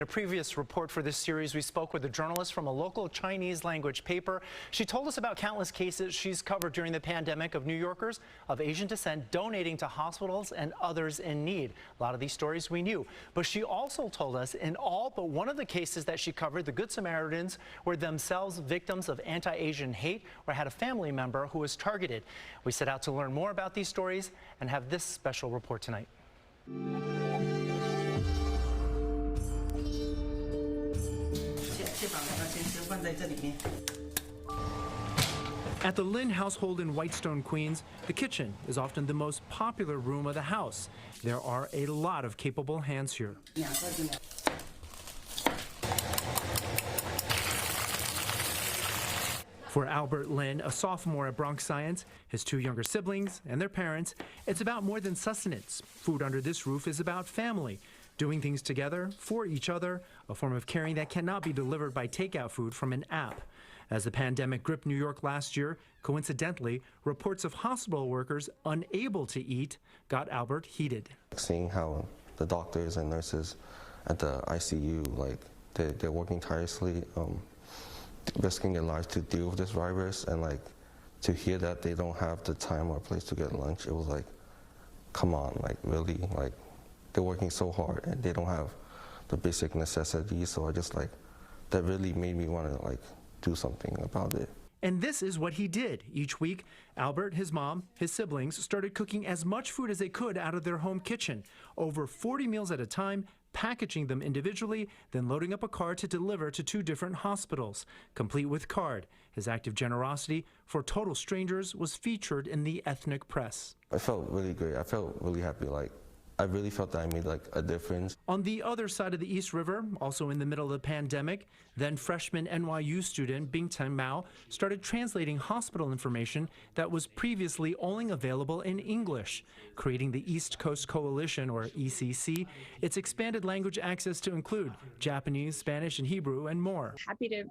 In a previous report for this series, we spoke with a journalist from a local Chinese language paper. She told us about countless cases she's covered during the pandemic of New Yorkers of Asian descent donating to hospitals and others in need. A lot of these stories we knew. But she also told us in all but one of the cases that she covered, the Good Samaritans were themselves victims of anti-Asian hate or had a family member who was targeted. We set out to learn more about these stories and have this special report tonight. At the Lin household in Whitestone, Queens, the kitchen is often the most popular room of the house. There are a lot of capable hands here. For Albert Lin, a sophomore at Bronx Science, his two younger siblings, and their parents, it's about more than sustenance. Food under this roof is about family, doing things together, for each other, a form of caring that cannot be delivered by takeout food from an app. As the pandemic gripped New York last year, coincidentally, reports of hospital workers unable to eat got Albert heated. Seeing how the doctors and nurses at the ICU, they're working tirelessly, risking their lives to deal with this virus, and to hear that they don't have the time or place to get lunch, it was like, come on, really, they're working so hard and they don't have the basic necessities. So that really made me want to do something about it. And this is what he did. Each week, Albert, his mom, his siblings started cooking as much food as they could out of their home kitchen, over 40 meals at a time, packaging them individually, then loading up a car to deliver to 2 different hospitals, complete with card. His act of generosity for total strangers was featured in the ethnic press. I felt really great. I felt really happy. I really felt that I made a difference. On the other side of the East River, also in the middle of the pandemic, then freshman NYU student Bingteng Mao started translating hospital information that was previously only available in English, creating the East Coast Coalition, or ECC. It's expanded language access to include Japanese, Spanish, and Hebrew, and more. Happy to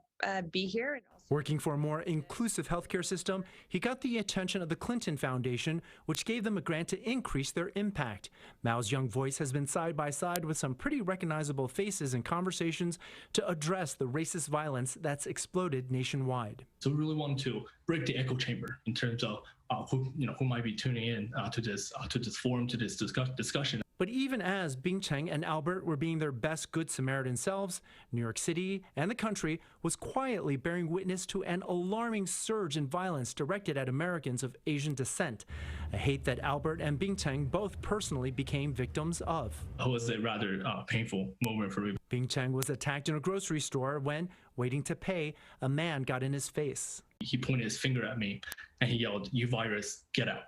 be here. Working for a more inclusive healthcare system, he got the attention of the Clinton Foundation, which gave them a grant to increase their impact. Mao's young voice has been side by side with some pretty recognizable faces in conversations to address the racist violence that's exploded nationwide. So we really want to break the echo chamber in terms of who might be tuning in to this forum, to this discussion. But even as Bingteng and Albert were being their best Good Samaritan selves, New York City and the country was quietly bearing witness to an alarming surge in violence directed at Americans of Asian descent, a hate that Albert and Bingteng both personally became victims of. It was a rather painful moment for me. Bingteng was attacked in a grocery store when, waiting to pay, a man got in his face. He pointed his finger at me and he yelled, "You virus, get out."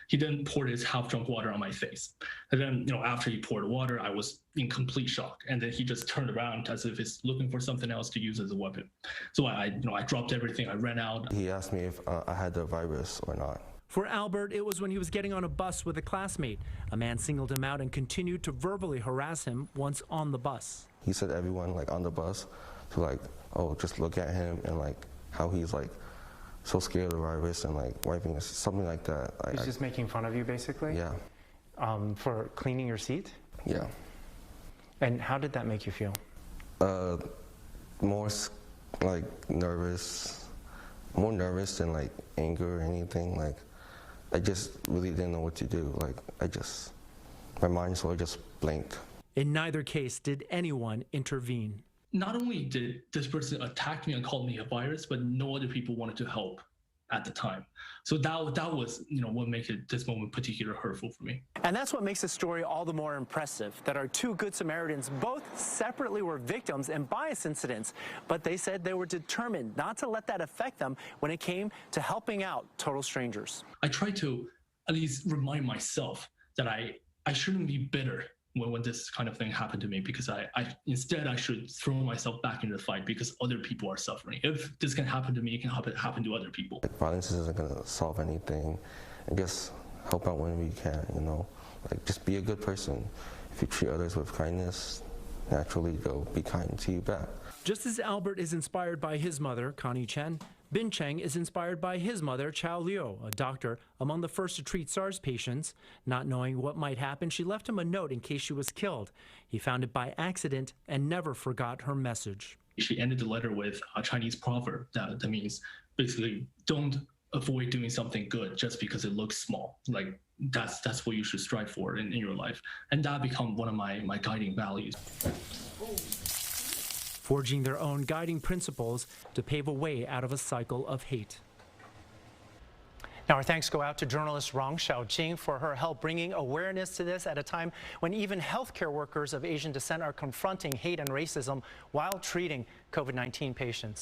He then poured his half-drunk water on my face. And then, after he poured water, I was in complete shock. And then he just turned around as if he's looking for something else to use as a weapon. So I dropped everything. I ran out. He asked me if I had the virus or not. For Albert, it was when he was getting on a bus with a classmate. A man singled him out and continued to verbally harass him once on the bus. He said everyone on the bus to just look at him and how he's so scared of the virus and wiping us, something like that. He's just making fun of you, basically? Yeah. For cleaning your seat? Yeah. And how did that make you feel? More nervous, more nervous than anger or anything. I just really didn't know what to do. My mind sort of just blanked. In neither case did anyone intervene. Not only did this person attack me and call me a virus, but no other people wanted to help at the time. So that was, what makes this moment particularly hurtful for me. And that's what makes the story all the more impressive, that our 2 Good Samaritans both separately were victims in bias incidents, but they said they were determined not to let that affect them when it came to helping out total strangers. I try to at least remind myself that I shouldn't be bitter when this kind of thing happened to me, because instead I should throw myself back into the fight because other people are suffering. If this can happen to me, it can happen to other people. Violence isn't going to solve anything, and just help out when we can, just be a good person. If you treat others with kindness, naturally they'll be kind to you back. Just as Albert is inspired by his mother, Connie Chen, Bin Cheng is inspired by his mother, Chao Liu, a doctor among the first to treat SARS patients. Not knowing what might happen, she left him a note in case she was killed. He found it by accident and never forgot her message. She ended the letter with a Chinese proverb that means basically don't avoid doing something good just because it looks small. Like that's what you should strive for in your life. And that become one of my guiding values. Forging their own guiding principles to pave a way out of a cycle of hate. Now, our thanks go out to journalist Rong Xiaojing for her help bringing awareness to this at a time when even healthcare workers of Asian descent are confronting hate and racism while treating COVID-19 patients.